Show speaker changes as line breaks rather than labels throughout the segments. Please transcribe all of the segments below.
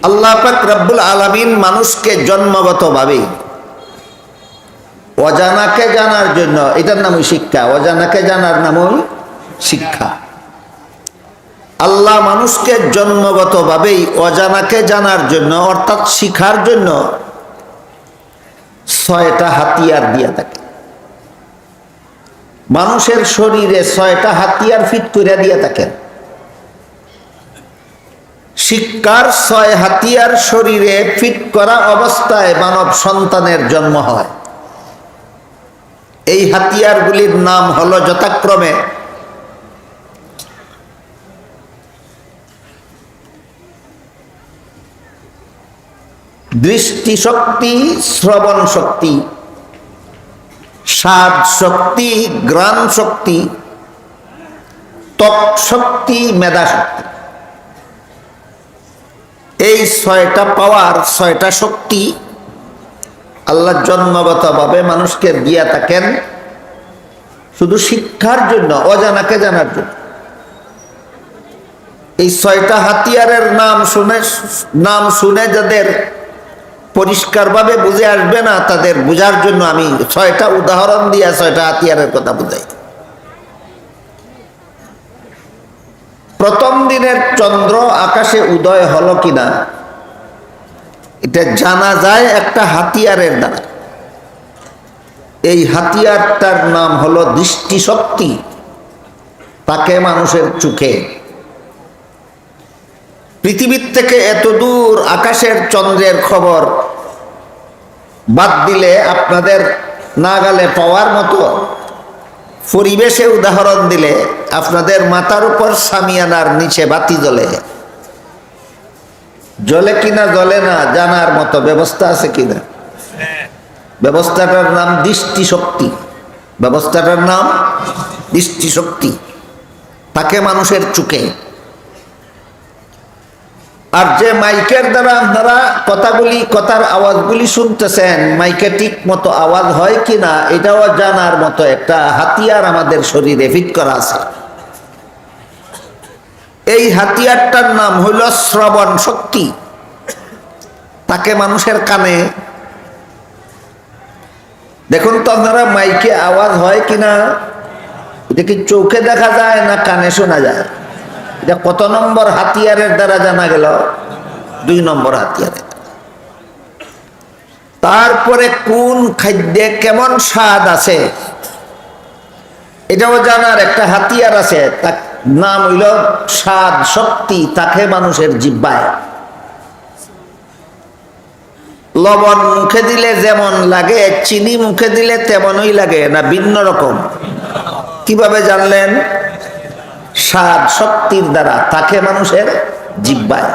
আল্লাহ পাক রব্বুল আলামিন মানুষকে জন্মগতভাবে অজানাকে জানার জন্য, এটার নামই শিক্ষা, অজানাকে জানার নামই শিক্ষা। আল্লাহ মানুষকে জন্মগতভাবেই অজানাকে জানার জন্য অর্থাৎ শিখার জন্য 6টা হাতিয়ার দিয়া থাকে। মানুষের শরীরে 6টা হাতিয়ার ফিট করে দিয়া থাকেন। শিক্ষার 6 হাতিয়ার শরীরে ফিট করা অবস্থায় মানব সন্তানের জন্ম হয়। এই হাতিয়ারগুলির নাম হলো যথাক্রমে দৃষ্টিশক্তি, শ্রবণ শক্তি, স্বাদ শক্তি, ঘ্রাণ শক্তি, ত্বক শক্তি, মেধা শক্তি। এই 6টা পাওয়ার, 6টা শক্তি আল্লাহ জন্মগতভাবে মানুষকে দিয়া থাকেন শুধু শিক্ষার জন্য, অজানাকে জানার জন্য। এই 6টা হাতিয়ারের নাম শুনে যাদের পরিষ্কারভাবে বুঝে আসবে না, তাদের বোঝার জন্য আমি 6টা উদাহরণ দিয়ে 6টা হাতিয়ারের কথা বুঝাই। প্রথম দিনের চন্দ্র আকাশে উদয় হলো কিনা এটা জানা যায় একটা হাতিয়ারের দ্বারা। এই হাতিয়ারটার নাম হলো দৃষ্টিশক্তি। তাকে মানুষের চোখে পৃথিবীর থেকে এত দূর আকাশের চন্দ্রের খবর বাদ দিলে আপনাদের নাগালে পাওয়ার মতো পরিবেশে উদাহরণ দিলে আপনাদের মাথার উপর সামিয়ানার নিচে বাতি জ্বলে, জ্বলে কিনা জ্বলে না জানার মতো ব্যবস্থা আছে কিনা? ব্যবস্থাটার নাম দৃষ্টিশক্তি। ব্যবস্থাটার নাম দৃষ্টিশক্তি। তাকে মানুষের চোখে। আর যে মাইকের দ্বারা আপনারা কথার আওয়াজগুলি শুনতেছেন, মাইকে ঠিক মতো আওয়াজ হয় কিনা এটাও জানার মতো একটা হাতিয়ার আমাদের শরীরে ফিট করা আছে। এই হাতিয়ারটার নাম হইল শ্রবণ শক্তি। তাকে মানুষের কানে। দেখুন তো আপনারা মাইকে আওয়াজ হয় কিনা, এটা কি চোখে দেখা যায় না কানে শোনা যায়? এটা কত নম্বর হাতিয়ারের দ্বারা জানা গেল? 2 নম্বর হাতিয়ারে। তারপরে কোন খাদ্যে কেমন স্বাদ আছে এটাও জানার একটা হাতিয়ার আছে, তার নাম হইল স্বাদ শক্তি। তাকে মানুষের জিহ্বায়। লবণ মুখে দিলে যেমন লাগে, চিনি মুখে দিলে তেমনই লাগে না ভিন্ন রকম? কিভাবে জানলেন? স্বাদ শক্তির দ্বারা। তাকে মানুষের জিহ্বায়।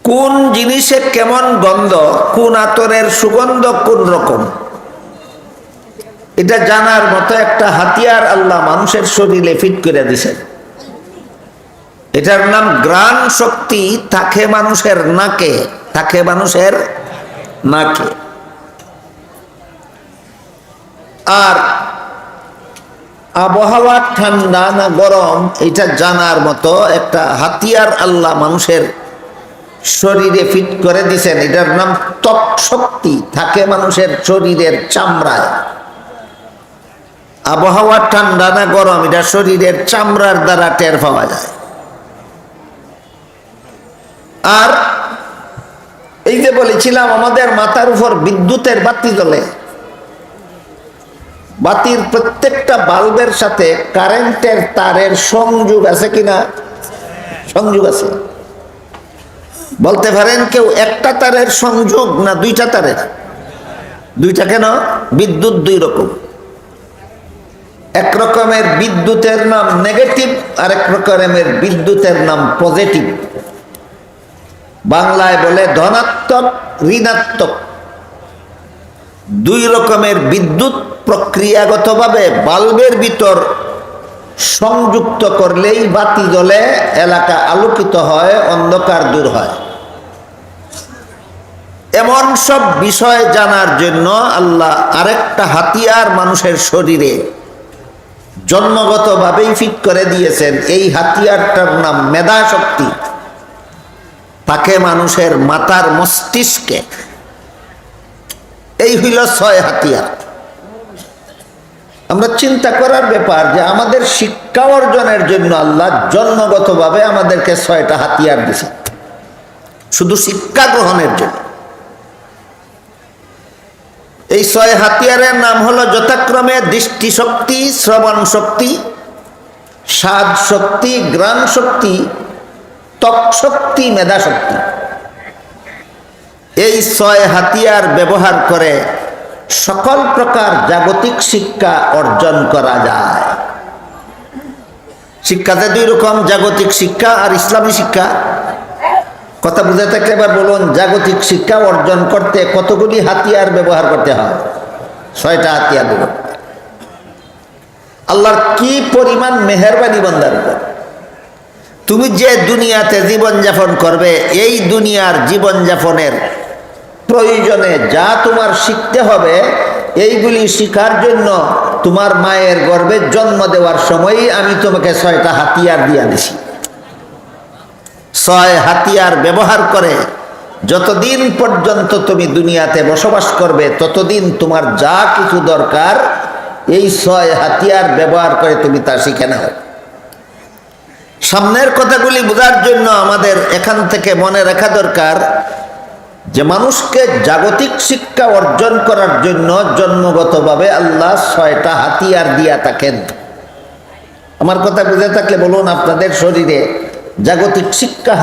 কোন জিনিসে কেমন গন্ধ, কোন আতরের সুগন্ধ কোন রকম, এটা জানার মতো একটা হাতিয়ার আল্লাহ মানুষের শরীরে ফিট করে দিয়েছেন। এটার নাম ঘ্রাণ শক্তি। তাকে মানুষের নাকে। তাকে মানুষের নাকে। আর আবহাওয়া ঠান্ডা না গরম এটা জানার মতো একটা হাতিয়ার আল্লাহ মানুষের শরীরে ফিট করে দিয়েছেন। এটার নাম ত্বক শক্তি। থাকে মানুষের শরীরের চামড়ায়। আবহাওয়া ঠান্ডা না গরম এটা শরীরের চামড়ার দ্বারা টের পাওয়া যায়। আর এই যে বলেছিলাম আমাদের মাথার উপর বিদ্যুতের বাতি জ্বলে, বাতির প্রত্যেকটা বাল্বের সাথে কারেন্টের তারের সংযোগ আছে কিনা? সংযোগ আছে। বলতে পারেন কেউ একটা তারের সংযোগ না 2টা তারের? 2টা কেন? বিদ্যুৎ 2 রকম। এক রকমের বিদ্যুতের নাম নেগেটিভ, আর এক রকমের বিদ্যুতের নাম পজিটিভ। বাংলায় বলে ধনাত্মক, ঋণাত্মক। 2 রকমের বিদ্যুৎ প্রক্রিয়াগতভাবে বাল্বের ভিতর সংযুক্ত করলেই বাতি জ্বলে, এলাকা আলোকিত হয়, অন্ধকার দূর হয়। এমন সব বিষয় জানার জন্য আল্লাহ আরেকটা হাতিয়ার মানুষের শরীরে জন্মগতভাবেই ফিট করে দিয়েছেন। এই হাতিয়ারটার নাম মেধা শক্তি। তাকে মানুষের মাথার মস্তিষ্কে। এই হইল 6 হাতিয়ার। আমরা চিন্তা করার ব্যাপার যে আমাদের শিক্ষা অর্জনের জন্য আল্লাহ জন্মগতভাবে আমাদেরকে 6টা হাতিয়ার দিয়েছে, শুধু শিক্ষা গ্রহণের জন্য। এই 6 হাতিয়ারের নাম হলো যথাক্রমে দৃষ্টিশক্তি, শ্রবণ শক্তি, স্বাদ শক্তি, ঘ্রাণ শক্তি, ত্বক শক্তি, মেধা শক্তি। এই 6 হাতিয়ার ব্যবহার করে সকল প্রকার জাগতিক শিক্ষা অর্জন করা যায়। শিক্ষাতে 2 রকম, জাগতিক শিক্ষা আর ইসলামী শিক্ষা। কথা বুঝে থাকলে এবার বলুন, জাগতিক শিক্ষা অর্জন করতে কতগুলি হাতিয়ার ব্যবহার করতে হয়? 6টা হাতিয়ার ব্যবহার। আল্লাহর কি পরিমাণ মেহেরবানি বান্দার উপর। তুমি যে দুনিয়াতে জীবনযাপন করবে, এই দুনিয়ার জীবনযাপনের প্রয়োজনে যা তোমার শিখতে হবে, এইগুলি শিখার জন্য তোমার মায়ের গর্ভে জন্ম দেওয়ার সময়ই আমি তোমাকে 6টা হাতিয়ার দিয়া দিছি। 6 হাতিয়ার ব্যবহার করে যতদিন পর্যন্ত তুমি দুনিয়াতে বসবাস করবে, ততদিন তোমার যা কিছু দরকার এই 6 হাতিয়ার ব্যবহার করে তুমি তা শিখে নাও। সামনের কথাগুলি বোঝার জন্য আমাদের এখান থেকে মনে রাখা দরকার যে মানুষকে জাগতিক শিক্ষা অর্জন করার জন্য জন্মগতভাবে আল্লাহ 6টা হাতিয়ার দিয়া থাকেন। আমার কথা বুঝে থাকলে বলুন, আপনাদের শরীরে জাগতিক শিক্ষা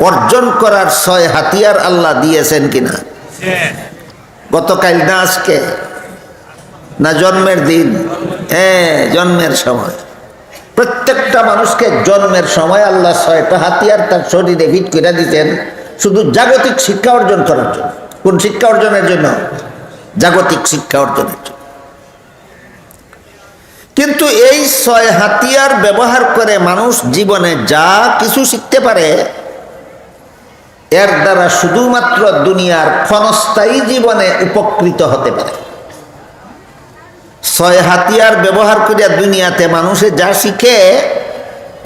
অর্জন করার 6 হাতিয়ার আল্লাহ দিয়েছেন কিনা? গতকাল না আজকে না জন্মের দিন? হ্যাঁ, জন্মের সময়। প্রত্যেকটা মানুষকে জন্মের সময় আল্লাহ 6টা হাতিয়ার তার শরীরে ফিট করে দিতেন, শুধু জাগতিক শিক্ষা অর্জন করার জন্য। কোন শিক্ষা অর্জনের জন্য? জাগতিক শিক্ষা অর্জনের জন্য। কিন্তু এই 6 হাতিয়ার ব্যবহার করে মানুষ জীবনে যা কিছু শিখতে পারে, এর দ্বারা শুধুমাত্র দুনিয়ার ক্ষণস্থায়ী জীবনে উপকৃত হতে পারে। 6 হাতিয়ার ব্যবহার করিয়া দুনিয়াতে মানুষে যা শিখে,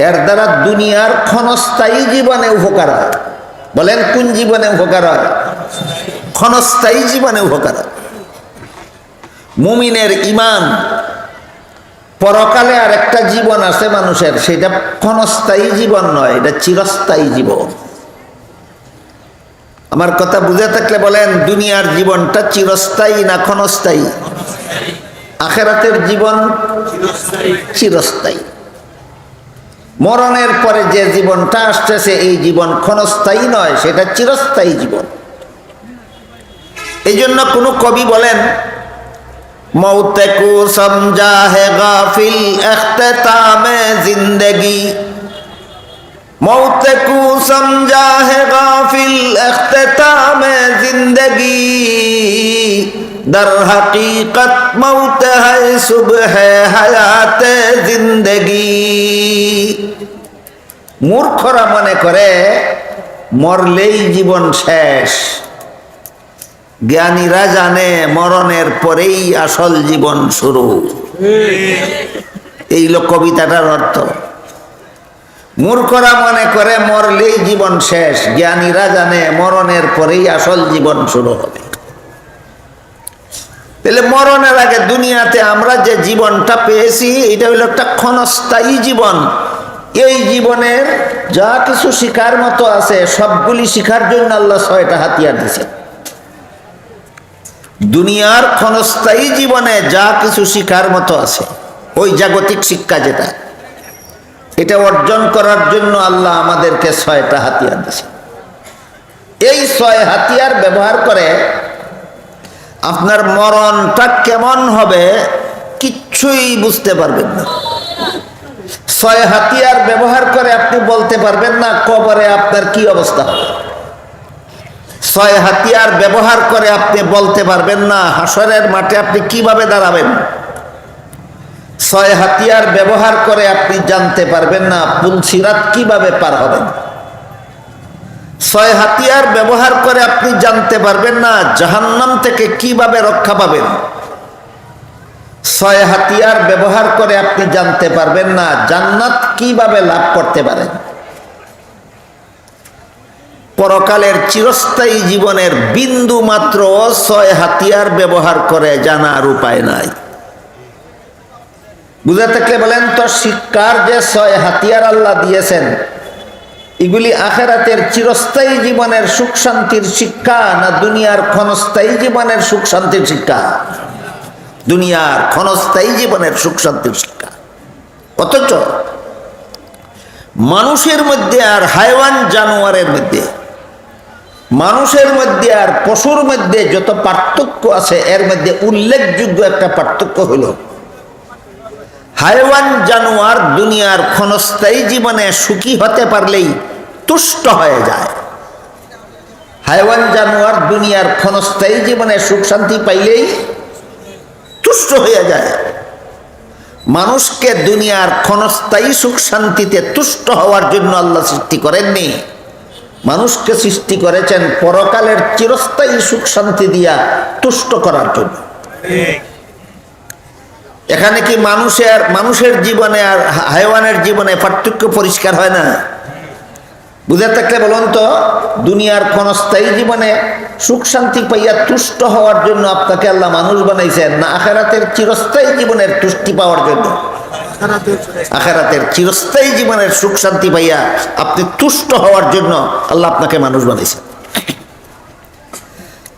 এর দ্বারা দুনিয়ার ক্ষণস্থায়ী জীবনে উপকার হয়। বলেন, কোন জীবনে উপকার হয়? ক্ষণস্থায়ী জীবনে উপকার হয়। মুমিনের ঈমান, পরকালে আর একটা জীবন আছে মানুষের, সেটা ক্ষণস্থায়ী জীবন নয়, এটা চিরস্থায়ী জীবন। আমার কথা বুঝে থাকলে বলেন, দুনিয়ার জীবনটা চিরস্থায়ী না ক্ষণস্থায়ী? আখিরাতের জীবন চিরস্থায়ী। মরণের পরে যে জীবনটা আসতেছে, এই জীবন ক্ষণস্থায়ী নয়, সেটা চিরস্থায়ী জীবন। এই জন্য কোন কবি বলেন, মৌতে কো সমঝা হে গাফিল ইখতিতামে জিন্দেগি, মৌতে কো সমঝা হে গাফিল ইখতিতামে জিন্দেগি, দর হकीकत मौत है सुबह हयाते जिंदगी। মূর্খরা মনে করে মরলেই জীবন শেষ, জ্ঞানীরা জানে মরণের পরেই আসল জীবন শুরু। এই হলো কবিতাটার অর্থ। মূর্খরা মনে করে মরলেই জীবন শেষ, জ্ঞানীরা জানে মরণের পরেই আসল জীবন শুরু হবে। তাহলে মরণের আগে দুনিয়াতে আমরা যে জীবনটা পেয়েছি, এটা হলো একটা ক্ষণস্থায়ী জীবন। এই জীবনের যা কিছু শিখার মতো আছে, সবগুলি শিখার জন্য আল্লাহ 6টা হাতিয়ার দিয়েছেন। দুনিয়ার ক্ষণস্থায়ী জীবনে যা কিছু শিখার মতো আছে, ওই জাগতিক শিক্ষা যেটা, এটা অর্জন করার জন্য আল্লাহ আমাদেরকে 6টা হাতিয়ার দিয়েছেন। এই 6 হাতিয়ার ব্যবহার করে আপনার মরণটা কেমন হবে কিচ্ছুই বুঝতে পারবেন না। 6 হাতিয়ার ব্যবহার করে আপনি বলতে পারবেন না কবরে আপনার কি অবস্থা হবে। 6 হাতিয়ার ব্যবহার করে আপনি বলতে পারবেন না হাসরের মাঠে আপনি কিভাবে দাঁড়াবেন। 6 হাতিয়ার ব্যবহার করে আপনি জানতে পারবেন না পুল সিরাত কিভাবে পার হবেন। 6 হাতিয়ার ব্যবহার করে আপনি জানতে পারবেন না জাহান্নাম থেকে কিভাবে রক্ষা পাবেন। 6 হাতিয়ার ব্যবহার করে আপনি জানতে পারবেন না জান্নাত কিভাবে লাভ করতে পারেন। পরকালের চিরস্থায়ী জীবনের বিন্দু মাত্র 6 হাতিয়ার ব্যবহার করে জানার উপায় নাই। বুঝে থাকলে বলেন তো, শিক্ষার যে 6 হাতিয়ার আল্লাহ দিয়েছেন, এগুলি আখিরাতের চিরস্থায়ী জীবনের সুখ শান্তির শিক্ষা না দুনিয়ার ক্ষণস্থায়ী জীবনের সুখ শান্তির শিক্ষা? দুনিয়ার ক্ষণস্থায়ী জীবনের সুখ শান্তির শিক্ষা। অথচ মানুষের মধ্যে আর হাইওয়ান জানোয়ারের মধ্যে, মানুষের মধ্যে আর পশুর মধ্যে যত পার্থক্য আছে, এর মধ্যে উল্লেখযোগ্য একটা পার্থক্য হলো, হাইওয়ান জানোয়ার দুনিয়ার ক্ষণস্থায়ী জীবনে সুখী হতে পারলেই তুষ্ট হয়ে যায়। হাইওয়ান জানোয়ার দুনিয়ার ক্ষণস্থায়ী জীবনে সুখ শান্তি পাইলেই তুষ্ট হয়ে যায়। মানুষকে দুনিয়ার ক্ষণস্থায়ী সুখ শান্তিতে তুষ্ট হওয়ার জন্য আল্লাহ সৃষ্টি করেননি, মানুষকে সৃষ্টি করেছেন পরকালের চিরস্থায়ী সুখ শান্তি দিয়া তুষ্ট করার জন্য। এখানে কি মানুষের জীবনে আর হাইওয়ানের জীবনে পার্থক্য পরিষ্কার হয় না? বুঝে থাকলে বলুন তো, দুনিয়ার ক্ষণস্থায়ী জীবনে সুখ শান্তি পাইয়া তুষ্ট হওয়ার জন্য আপনাকে আল্লাহ মানুষ বানাইছেন, না আখিরাতের চিরস্থায়ী জীবনের তুষ্টি পাওয়ার জন্য? আখিরাতের চিরস্থায়ী জীবনের সুখ শান্তি পাইয়া আপনি তুষ্ট হওয়ার জন্য আল্লাহ আপনাকে মানুষ বানাইছেন।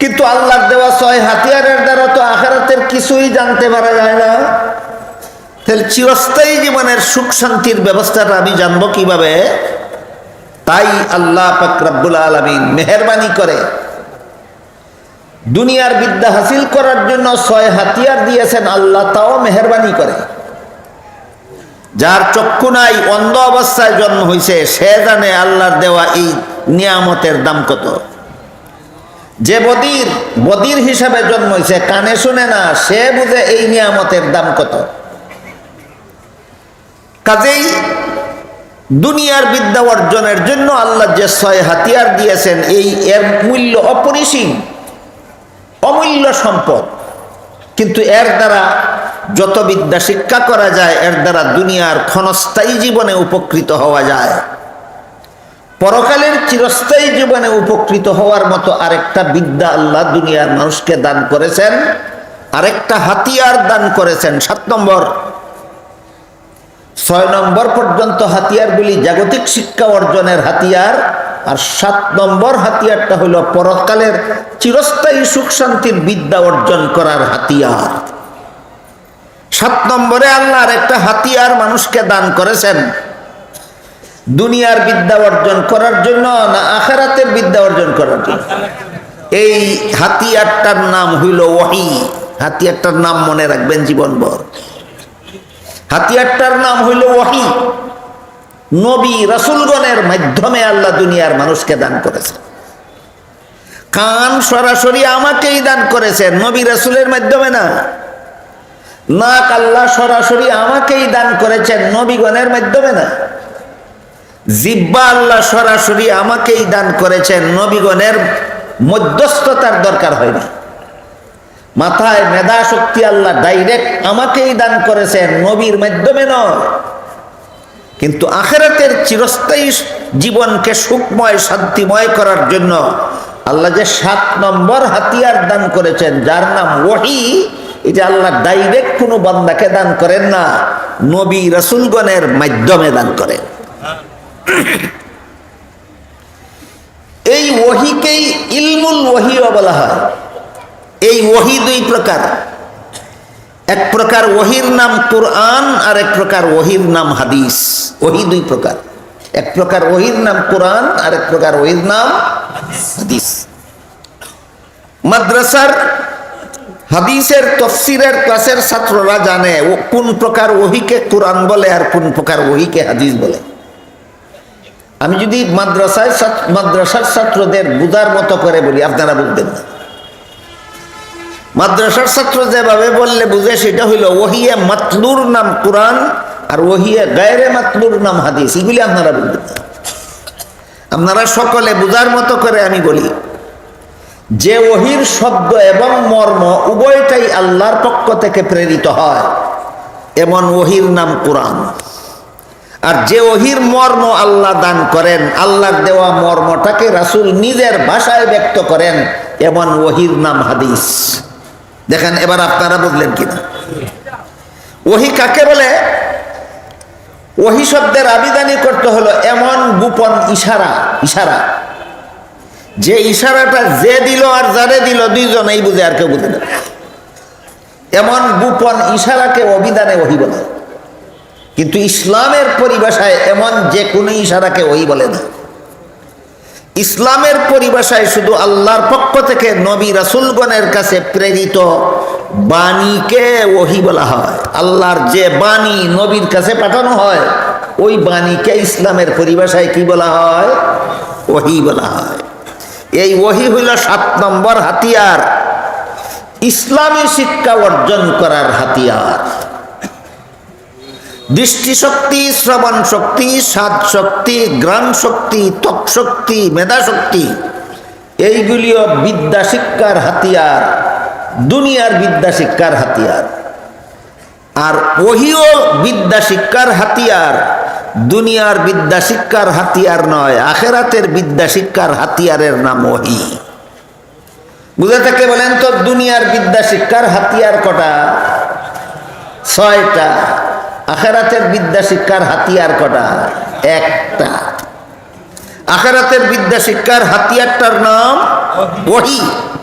কিন্তু আল্লাহর দেওয়া 6 হাতিয়ারের দ্বারা তো আখিরাতের কিছুই জানতে পারা যায় না। তাহলে চিরস্থায়ী জীবনের সুখ শান্তির ব্যবস্থাটা আমি জানবো কিভাবে? তাই আল্লাহ পাক রব্বুল আলামিন মেহেরবানি করে দুনিয়ার বিদ্যা হাসিল করার জন্য 6 হাতিয়ার দিয়েছেন আল্লাহ, তাও মেহেরবানি করে। যার চক্ষু নাই, অন্ধ অবস্থায় জন্ম হয়েছে, সে জানে আল্লাহর দেওয়া এই নিয়ামতের দাম কত। যে বদির হিসাবে জন্ম হয়েছে, কানে শুনে না, সে বুঝে এই নিয়ামতের দাম কত। কাজেই দুনিয়ার বিদ্যা অর্জনের জন্য আল্লাহ যে 6 হাতিয়ার দিয়েছেন, এর মূল্য অপরিসীম, অমূল্য সম্পদ। কিন্তু এর দ্বারা যত বিদ্যা শিক্ষা করা যায়, এর দ্বারা দুনিয়ার ক্ষণস্থায়ী জীবনে উপকৃত হওয়া যায়। পরকালের চিরস্থায়ী জীবনে উপকৃত হওয়ার মতো আরেকটা বিদ্যা আল্লাহ দুনিয়ার মানুষকে দান করেছেন, আরেকটা হাতিয়ার দান করেছেন। 7 নম্বর 6 নম্বর পর্যন্ত হাতিয়ারগুলি জাগতিক শিক্ষা অর্জনের হাতিয়ার, আর 7 নম্বর হাতিয়ারটা হলো পরকালের চিরস্থায়ী সুখ শান্তির বিদ্যা অর্জন করার হাতিয়ার। 7 নম্বরে আল্লাহর একটা হাতিয়ার মানুষকে দান করেছেন, দুনিয়ার বিদ্যা অর্জন করার জন্য না আখিরাতের বিদ্যা অর্জন করার জন্য? এই হাতিয়ারটার নাম হইল ওহী। হাতিয়ারটার নাম মনে রাখবেন জীবনভর। হাতিয়ারটার নাম হইল ওহী। নবী রাসূলগণের মাধ্যমে আল্লাহ দুনিয়ার মানুষকে দান করেছেন। কান সরাসরি আমাকেই দান করেছেন, নবী রাসূলের মাধ্যমে না। নাক আল্লাহ সরাসরি আমাকেই দান করেছেন, নবীগণের মাধ্যমে না। জিহ্বা আল্লাহ সরাসরি আমাকেই দান করেছেন, নবীগণের মধ্যস্থতার দরকার হয়নি। মাথায় মেধা শক্তি আল্লাহ ডাইরেক্ট আমাকেই দান করেছেন, নবীর মাধ্যমে নয়। কিন্তু আখিরাতের চিরস্থায়ী জীবনকে সুখময় শান্তিময় করার জন্য আল্লাহ যে 7 নম্বর হাতিয়ার দান করেছেন, যার নাম ওহী, এটা আল্লাহ ডাইরেক্ট কোনো বান্দাকে দান করেন না, নবী রাসূলগণের মাধ্যমে দান করেন। এই ওহীকেই ইলমুল ওহীও বলা হয়। এই ওহী 2 প্রকার। এক প্রকার ওহীর নাম কুরআন, আর এক প্রকার ওহীর নাম হাদিস। ওহী 2 প্রকার। এক প্রকার ওহীর নাম কুরআন, আর এক প্রকার ওহীর নাম হাদিস। মাদ্রাসার হাদিসের তফসিরের ক্লাসের ছাত্ররা জানে কোন প্রকার ওহীকে কুরআন বলে আর কোন প্রকার ওহীকে হাদিস বলে। আমি যদি মাদ্রাসার ছাত্রদের বুঝার মতো করে বলি, আপনারা বুঝবেন না। মাদ্রাসার ছাত্র যেভাবে বললে বুঝে, সেটা হইল ওহিয়ে মাতলুর নাম কুরআন আর ওহিয়ে গায়রে মাতলুর নাম হাদিস। এগুলি আপনারা বুঝবেন না। আপনারা সকলে বুঝার মতো করে আমি বলি, যে ওহির শব্দ এবং মর্ম উভয়টাই আল্লাহর পক্ষ থেকে প্রেরিত হয়, এমন ওহির নাম কুরআন। আর যে ওহির মর্ম আল্লাহ দান করেন, আল্লাহর দেওয়া মর্মটাকে রাসূল নিজের ভাষায় ব্যক্ত করেন, এমন ওহির নাম হাদিস। দেখেন এবার আপনারা বুঝলেন কিনা। ওহি কাকে বলে? ওহি শব্দের আবিধানিক করতে হলো এমন গোপন ইশারা, ইশারা যে ইশারাটা যে দিল আর যারে দিল দুইজনেই বুঝে, আর কেউ বুঝে না। এমন গোপন ইশারাকে অভিধানে ওহি বলে। কিন্তু ইসলামের পরিভাষায় এমন যে কোনো ইশারাকে ওহি বলে না। ইসলামের পরিভাষায় শুধু আল্লাহর পক্ষ থেকে নবী রাসূলগণের কাছে প্রেরিত বাণীকে ওহি বলা হয়। আল্লাহর যে বাণী নবীর কাছে পাঠানো হয়, ওই বাণীকে ইসলামের পরিভাষায় কি বলা হয়? ওহি বলা হয়। এই ওহি হইল 7 নম্বর হাতিয়ার, ইসলামী শিক্ষা অর্জন করার হাতিয়ার। দৃষ্টিশক্তি, শ্রবণ শক্তি, স্বাদ শক্তি, ঘ্রাণ শক্তি, ত্বক শক্তি, মেধা শক্তি, এইগুলিও বিদ্যা শিক্ষার হাতিয়ার, দুনিয়ার বিদ্যা শিক্ষার হাতিয়ার। আর ওহিও বিদ্যা শিক্ষার হাতিয়ার, দুনিয়ার বিদ্যা শিক্ষার হাতিয়ার নয়, আখেরাতের বিদ্যা শিক্ষার হাতিয়ারের নাম ওহি। বুঝে থাকে বলেন তো, দুনিয়ার বিদ্যা শিক্ষার হাতিয়ার কটা? 6টা। আখেরাতের বিদ্যা শিক্ষার হাতিয়ার কটা? 1টা। আখেরাতের বিদ্যা শিক্ষার হাতিয়ারটার নাম ওহি।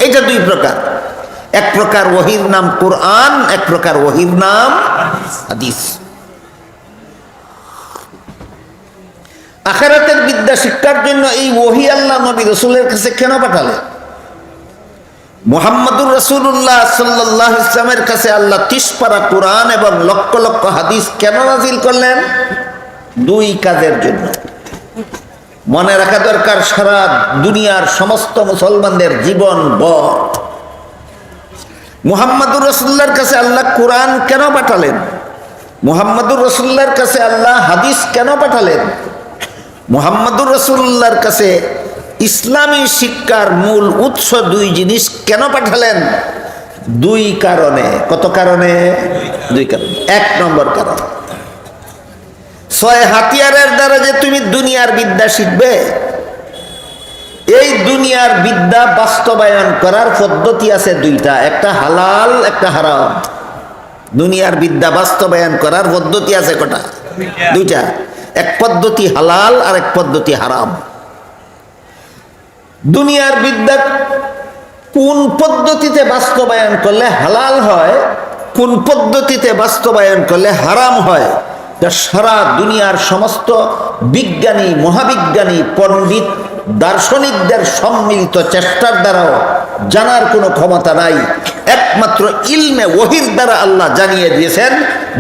এটা 2 প্রকার। এক প্রকার ওহির নাম কোরআন, এক প্রকার ওহির নাম হাদিস। আখেরাতের বিদ্যা শিক্ষার জন্য এই ওহি আল্লাহ নবী রাসূলের কাছে কেন পাঠালেন? মুহাম্মদুর রাসূলুল্লাহ সাল্লাল্লাহু আলাইহি ওয়াসাল্লামের কাছে আল্লাহ 30 পারা কোরআন এবং লক্ষ লক্ষ হাদিস কেন নাযিল করলেন? 2 কাজের জন্য। মনে রাখা দরকার, সারা দুনিয়ার সমস্ত মুসলমানদের জীবন ভর মুহাম্মদুর রাসূলুল্লাহর কাছে আল্লাহ কোরআন কেন পাঠালেন? মুহাম্মদুর রাসূলুল্লাহর কাছে আল্লাহ হাদিস কেন পাঠালেন? মুহাম্মদুর রাসূলুল্লাহর কাছে ইসলামী শিক্ষার মূল উৎস 2 জিনিস কেন পাঠালেন? 2 কারণে। কত কারণে? 2 কারণে। 1 নম্বর কারণ, 6 হাতিয়ারের দ্বারা যে তুমি দুনিয়ার বিদ্যা শিখবে, এই দুনিয়ার বিদ্যা বাস্তবায়ন করার পদ্ধতি আছে 2টা, একটা হালাল, একটা হারাম। দুনিয়ার বিদ্যা বাস্তবায়ন করার পদ্ধতি আছে কটা? 2টা। এক পদ্ধতি হালাল আর এক পদ্ধতি হারাম। দুনিয়ার বিদ্যা কোন পদ্ধতিতে বাস্তবায়ন করলে হালাল হয়, কোন পদ্ধতিতে বাস্তবায়ন করলে হারাম হয়, সারা দুনিয়ার সমস্ত বিজ্ঞানী, মহাবিজ্ঞানী, পণ্ডিত, দার্শনিকদের সম্মিলিত চেষ্টার দ্বারাও জানার কোনো ক্ষমতা নাই। একমাত্র ইলমে ওহির দ্বারা আল্লাহ জানিয়ে দিয়েছেন,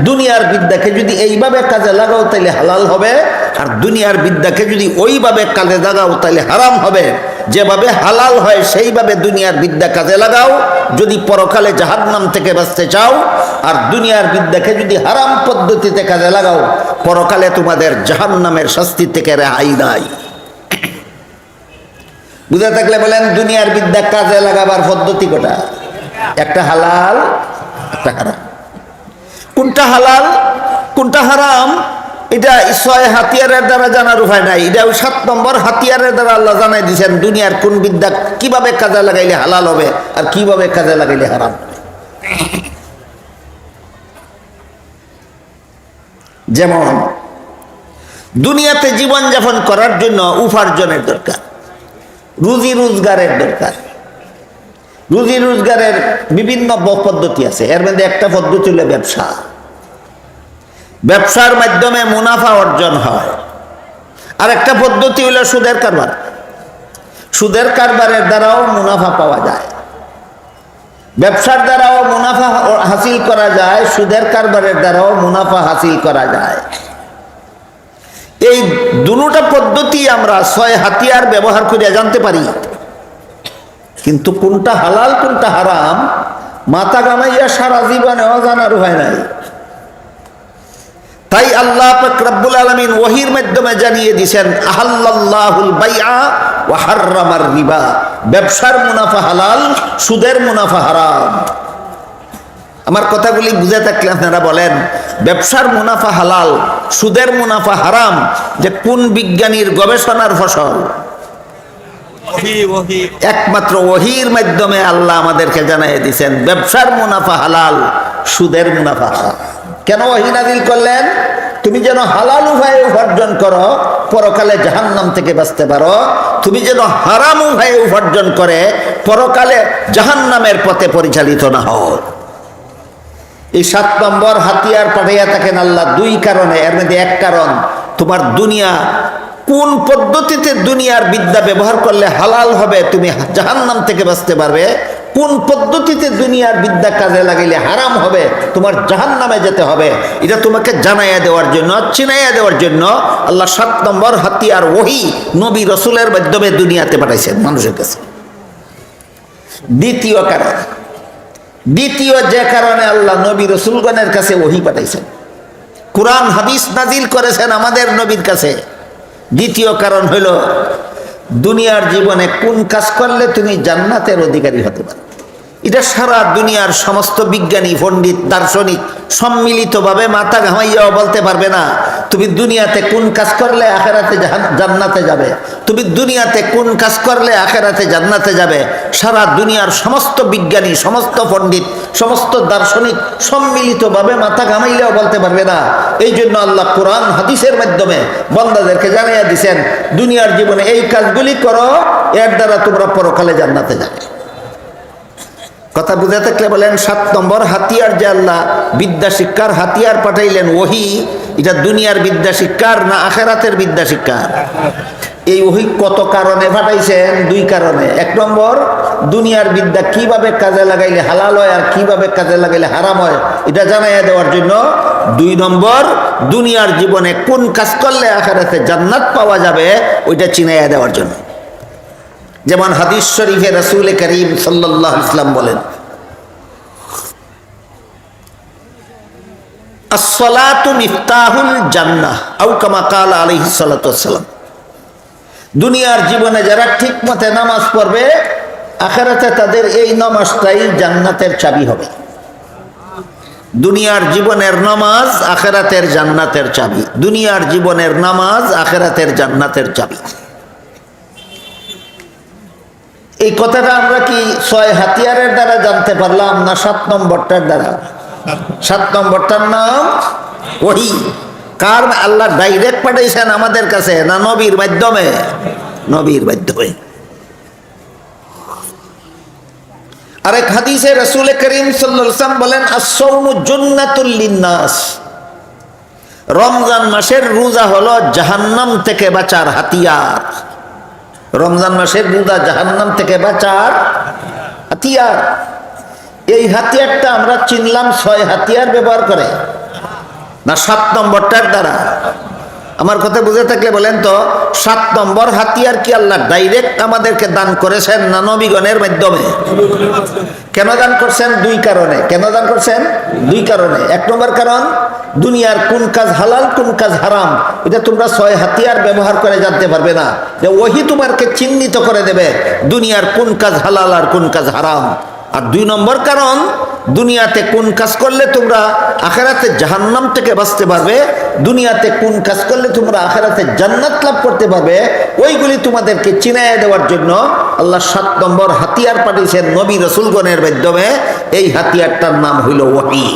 দুনিয়ার বিদ্যাকে যদি এইভাবে কাজে লাগাও তাহলে হালাল হবে, আর দুনিয়ার বিদ্যাকে যদি ওইভাবে কাজে লাগাও তাহলে হারাম হবে। যেভাবে হালাল হয় সেইভাবে দুনিয়ার বিদ্যা কাজে লাগাও যদি পরকালে জাহান্নাম থেকে বাঁচতে চাও, আর দুনিয়ার বিদ্যাকে যদি হারাম পদ্ধতিতে কাজে লাগাও পরকালে তোমাদের জাহান্নামের শাস্তি থেকে রেহাই নাই। বুঝে থাকলে বলেন, দুনিয়ার বিদ্যা কাজে লাগাবার পদ্ধতি কটা? একটা হালাল, একটা হারাম। কোনটা হালাল কোনটা হারাম এটা 6 হাতিয়ারের দ্বারা জানার উপায় নাই। এটা 7 নম্বর হাতিয়ারের দ্বারা আল্লাহ জানাই দিয়েছেন দুনিয়ার কোন বিদ্যা কিভাবে কাজে লাগাইলে হালাল হবে আর কিভাবে কাজে লাগাইলে হারাম। যেমন দুনিয়াতে জীবন যাপন করার জন্য উপার্জনের দরকার, রুজি রোজগারের দরকার। রুজি রোজগারের বিভিন্ন পদ্ধতি আছে, এর মধ্যে একটা পদ্ধতি হলো ব্যবসা। ব্যবসার মাধ্যমে মুনাফা অর্জন হয়। আর একটা পদ্ধতি হলো সুদের কারবার। সুদের কারবারের দ্বারাও মুনাফা পাওয়া যায়। ব্যবসার দ্বারাও মুনাফা হাসিল করা যায়, সুদের কারবারের দ্বারাও মুনাফা হাসিল করা যায়। এই দুটো পদ্ধতি আমরা 6 হাতিয়ার ব্যবহার করে জানতে পারি, কিন্তু কোনটা হালাল কোনটা হারাম মাথা গামাইয়া সারা জীবনেও জানার উপায় নাই। তাই আল্লাহ পাক রব্বুল আলামিন ওহীর মাধ্যমে জানিয়ে দিয়েছেন, আহাল্লাল্লাহুল বাইআ ওয়া হাররামার রিবা। ব্যবসার মুনাফা হালাল, সুদের মুনাফা হারাম। আমার কথাগুলি বুঝে থাকলে আপনারা বলেন, ব্যবসার মুনাফা হালাল, সুদের মুনাফা হারাম, যে কোন বিজ্ঞানীর গবেষণার ফসল? একমাত্র ওহীর মাধ্যমে আল্লাহ আমাদেরকে জানাই দিয়েছেন ব্যবসার মুনাফা হালাল, সুদের মুনাফা হারাম। কেন ওহী নাযিল করলেন? তুমি যেন হালাল উপায়ে উপার্জন করো, পরকালে জাহান্নাম থেকে বাঁচতে পারো। তুমি যেন হারাম উপায়ে উপার্জন করে পরকালে জাহান্নামের পথে পরিচালিত না হও। এই 7 নম্বর হাতিয়ার পাঠাইয়া থাকেন আল্লাহ 2 কারণে। এর মধ্যে এক কারণ, তোমার দুনিয়া কোন পদ্ধতিতে দুনিয়ার বিদ্যা ব্যবহার করলে হালাল হবে, তুমি জাহান্নাম থেকে বাঁচতে পারবে, কোন পদ্ধতিতে দুনিয়ার বিদ্যা কাজে লাগাইলে হারাম হবে, তোমার জাহান্নামে যেতে হবে, এটা তোমাকে জানাইয়া দেওয়ার জন্য, চিনাইয়া দেওয়ার জন্য আল্লাহ 7 নম্বর হাতিয়ার ওহী নবী রাসূলের মাধ্যমে দুনিয়াতে পাঠাইছেন মানুষের কাছে। দ্বিতীয় যে কারণে আল্লাহ নবী রাসূলগণের কাছে ওহী পাঠাইছেন, কুরআন হাদিস নাজিল করেছেন আমাদের নবীর কাছে। দ্বিতীয় কারণ হইল, দুনিয়ার জীবনে কোন কাজ করলে তুমি জান্নাতের অধিকারী হতে পারো। এটা সারা দুনিয়ার সমস্ত বিজ্ঞানী, পণ্ডিত, দার্শনিক সম্মিলিতভাবে মাথা ঘামাইয়াও বলতে পারবে না তুমি দুনিয়াতে কোন কাজ করলে আখিরাতে জান্নাতে যাবে, তুমি দুনিয়াতে কোন কাজ করলে আখিরাতে জান্নাতে যাবে। সারা দুনিয়ার সমস্ত বিজ্ঞানী, সমস্ত পণ্ডিত, সমস্ত দার্শনিক সম্মিলিতভাবে মাথা ঘামাইলেও বলতে পারবে না। এই জন্য আল্লাহ কোরআন হাদিসের মাধ্যমে বান্দাদেরকে জানাইয়া দিয়েছেন, দুনিয়ার জীবনে এই কাজগুলি করো, এর দ্বারা তোমরা পরকালে জান্নাতে যাবে। কথা বুঝে থাকলে বলেন, 7 নম্বর হাতিয়ার যে আল্লাহ বিদ্যা শিক্ষার হাতিয়ার পাঠাইলেন ওহী, এটা দুনিয়ার বিদ্যা শিক্ষার না আখিরাতের বিদ্যা শিক্ষার? এই ওহী কত কারণে পাঠাইছেন? 2 কারণে। 1 নম্বর, দুনিয়ার বিদ্যা কিভাবে কাজে লাগাইলে হালাল হয় আর কিভাবে কাজে লাগাইলে হারাম হয় এটা জানাইয়া দেওয়ার জন্য। 2 নম্বর, দুনিয়ার জীবনে কোন কাজ করলে আখিরাতে জান্নাত পাওয়া যাবে ওইটা চিনাইয়া দেওয়ার জন্য। যেমন হাদিস শরীফে রাসূল করিম সাল্লাল্লাহু আলাইহি ওয়াসাল্লাম বলেন, আস-সালাতু মিফতাহুল জান্নাহ আও কামা ক্বালা আলাইহিস সালাতু ওয়াসসালাম। দুনিয়ার জীবনে যারা ঠিকমতে নামাজ পড়বে, আখিরাতে তাদের এই নামাজটাই জান্নাতের চাবি হবে। দুনিয়ার জীবনের নামাজ আখিরাতের জান্নাতের চাবি। দুনিয়ার জীবনের নামাজ আখিরাতের জান্নাতের চাবি। এই কথাটা আমরা কি 6 হাতিয়ারের দ্বারা জানতে পারলাম না 7 নম্বরটার দ্বারা? 7 নম্বরটার নাম ওহী। কার? আল্লাহ ডাইরেক্ট পাঠাইছেন আমাদের কাছে না নবীর মাধ্যমে? নবীর মাধ্যমে। আরেক হাদিসে রাসূল করিম সাল্লাল্লাহু আলাইহি ওয়াসাল্লাম বলেন, আস-সাওমু জান্নাতুল লিন-নাস। রমজান মাসের রোজা হলো জাহান্নাম থেকে বাঁচার হাতিয়ার। রমজান মাসের রোজা জাহান্নাম থেকে বাঁচার হাতিয়ার। এই হাতিয়ারটা আমরা চিনলাম 6 হাতিয়ার ব্যবহার করে না 7 নম্বরটার দ্বারা? আমার কথা বুঝে থাকলে বলেন তো, 7 নম্বর হাতিয়ার কি আল্লাহ ডাইরেক্ট আমাদেরকে দান করেছেন না নবীগণের মাধ্যমে? কেন দান করছেন? 2 কারণে। কেন দান করছেন? 2 কারণে। 1 নম্বর কারণ, দুনিয়ার কোন কাজ হালাল কোন কাজ হারাম এটা তোমরা 6 হাতিয়ার ব্যবহার করে জানতে পারবে না, যে ওহী তোমাকে চিহ্নিত করে দেবে দুনিয়ার কোন কাজ হালাল আর কোন কাজ হারাম। আর 2 নম্বর কারণ, দুনিয়াতে কোন কাজ করলে তোমরা আখিরাতে জাহান্নাম থেকে বাঁচতে পারবে, দুনিয়াতে কোন কাজ করলে তোমরা আখিরাতে জান্নাত লাভ করতে পারবে, ওইগুলি তোমাদেরকে চিনাইয়া দেওয়ার জন্য আল্লাহ 7 নম্বর হাতিয়ার পাঠিয়েছেন নবী রাসূলগণের মাধ্যমে। এই হাতিয়ারটার নাম হইল ওহী।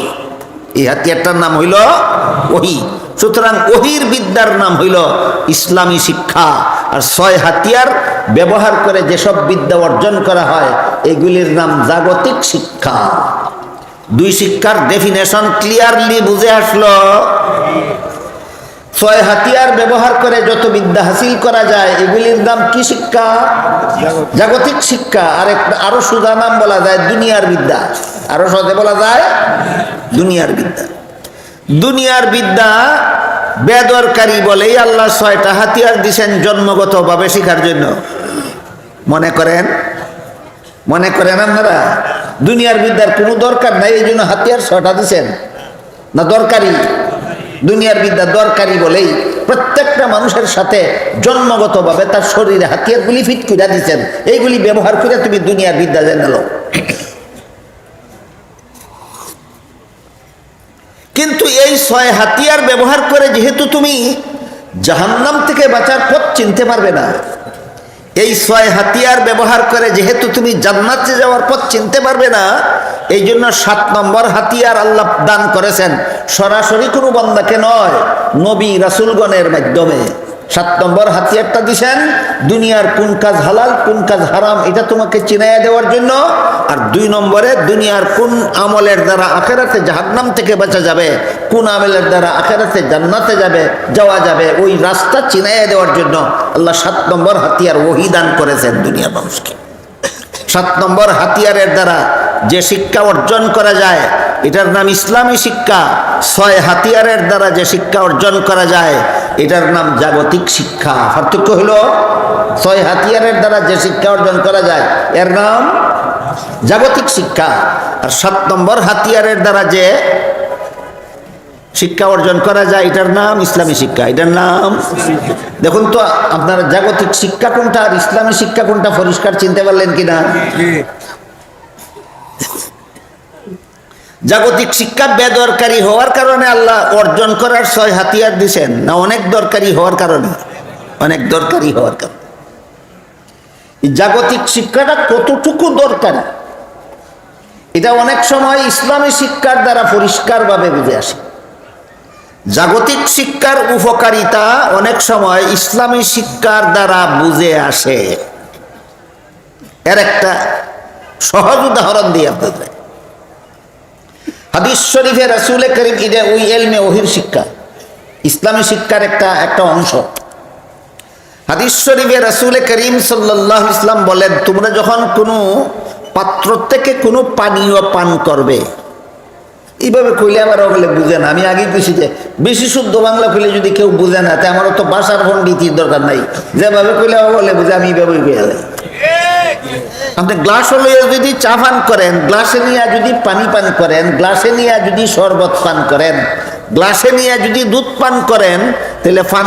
এই হাতিয়ারটার নাম হইল ওহী। সুতরাং ওহীর বিদ্যার নাম হইল ইসলামী শিক্ষা। আর 6 হাতিয়ার ব্যবহার করে যেসব বিদ্যা অর্জন করা হয় এগুলির নাম জাগতিক শিক্ষা। 2 শিক্ষার ডেফিনেশন ক্লিয়ারলি বুঝে আসলো। 6 হাতিয়ার ব্যবহার করে যত বিদ্যা হাসিল করা যায় এগুলির নাম কি শিক্ষা? জাগতিক শিক্ষা। আরো সোজা নাম বলা যায় দুনিয়ার বিদ্যা। আরো সহজে বলা যায় দুনিয়ার বিদ্যা। দুনিয়ার বিদ্যা বেদরকারি বলেই আল্লাহ 6টা হাতিয়ার দিয়েছেন জন্মগতভাবে শিখার জন্য। মনে করেন আপনারা দুনিয়ার বিদ্যার কোনো দরকার নাই, এই জন্য হাতিয়ার 6টা দিয়েছেন না? দরকারি। দুনিয়ার বিদ্যা দরকারি বলেই প্রত্যেকটা মানুষের সাথে জন্মগতভাবে তার শরীরে হাতিয়ারগুলি ফিট করে দিয়েছেন। এইগুলি ব্যবহার করে তুমি দুনিয়ার বিদ্যা জেনে নাও। কিন্তু এই 6 হাতিয়ার ব্যবহার করে যেহেতু তুমি জাহান্নাম থেকে বাঁচার পথ চিনতে পারবে না, এই 6 হাতিয়ার ব্যবহার করে যেহেতু তুমি জান্নাতে যাওয়ার পথ চিনতে পারবে না, এই জন্য 7 নম্বর হাতিয়ার আল্লাহ দান করেছেন সরাসরি কোনো বান্দাকে নয়, নবী রাসূলগণের মাধ্যমে। 7 নম্বর হাতিয়ারটা দিছেন দুনিয়ার কোন কাজ হালাল কোন কাজ হারাম এটা তোমাকে চিনাইয়া দেওয়ার জন্য। আর 2 নম্বরে দুনিয়ার কোন আমলের দ্বারা আখিরাতে জাহান্নাম থেকে বাঁচা যাবে, কোন আমলের দ্বারা আখিরাতে জান্নাতে যাওয়া যাবে, ওই রাস্তা চিনাইয়া দেওয়ার জন্য আল্লাহ 7 নম্বর হাতিয়ার ওহী দান করেছেন দুনিয়ার মানুষকে। 7 নম্বর হাতিয়ারের দ্বারা যে শিক্ষা অর্জন করা যায় এটার নাম ইসলামী শিক্ষা। 6 হাতিয়ারের দ্বারা যে শিক্ষা অর্জন করা যায় এটার নাম জাগতিক শিক্ষা। পার্থক্য হলো 6 হাতিয়ারের দ্বারা যে শিক্ষা অর্জন করা যায় এর নাম জাগতিক শিক্ষা, আর 7 নম্বর হাতিয়ারের দ্বারা যে শিক্ষা অর্জন করা যায় এটার নাম ইসলামী শিক্ষা। এটার নাম, দেখুন তো আপনারা জাগতিক শিক্ষা কোনটা আর ইসলামী শিক্ষা কোনটা পরিষ্কার চিনতে পারলেন কিনা? জাগতিক শিক্ষা বেদরকারি হওয়ার কারণে আল্লাহ অর্জন করার 6 হাতিয়ার দিছেন, না অনেক দরকারি হওয়ার কারণে? অনেক দরকারি হওয়ার কারণে। জাগতিক শিক্ষাটা কতটুকু দরকারি এটা অনেক সময় ইসলামী শিক্ষার দ্বারা পরিষ্কারভাবে বুঝে আসে। জাগতিক শিক্ষার উপকারিতা অনেক সময় ইসলামী শিক্ষার দ্বারা বুঝে আসে। এর একটা সহজ উদাহরণ দিয়ে আপনাদের, হাদিস শরীফে রাসূল করিম, এটা ওই ইলমে ওহীর শিক্ষা, ইসলামী শিক্ষার একটা অংশ। হাদিস শরীফে রাসূল করিম সাল্লাল্লাহু আলাইহি ওয়াসাল্লাম বলেন, তোমরা যখন কোনো পাত্র থেকে কোনো পানীয় পান করবে, এইভাবে কইলে আবার ওগুলো বুঝে না। আমি আগেই কইছি যে বেশি শুদ্ধ বাংলা কইলে যদি কেউ বুঝে না তাই আমারও তো ভাষার পণ্ডিতির দরকার নাই, যেভাবে কইলে বলে বুঝে আমি এইভাবেই কইলে। আপনি গ্লাস হলে যদি চা পান করেন, গ্লাসে নিয়ে যদি পানি পান করেন, গ্লাসে নিয়ে যদি শরবত পান করেন, গ্লাসে নিয়ে যদি দুধ পান করেন, তাহলে পান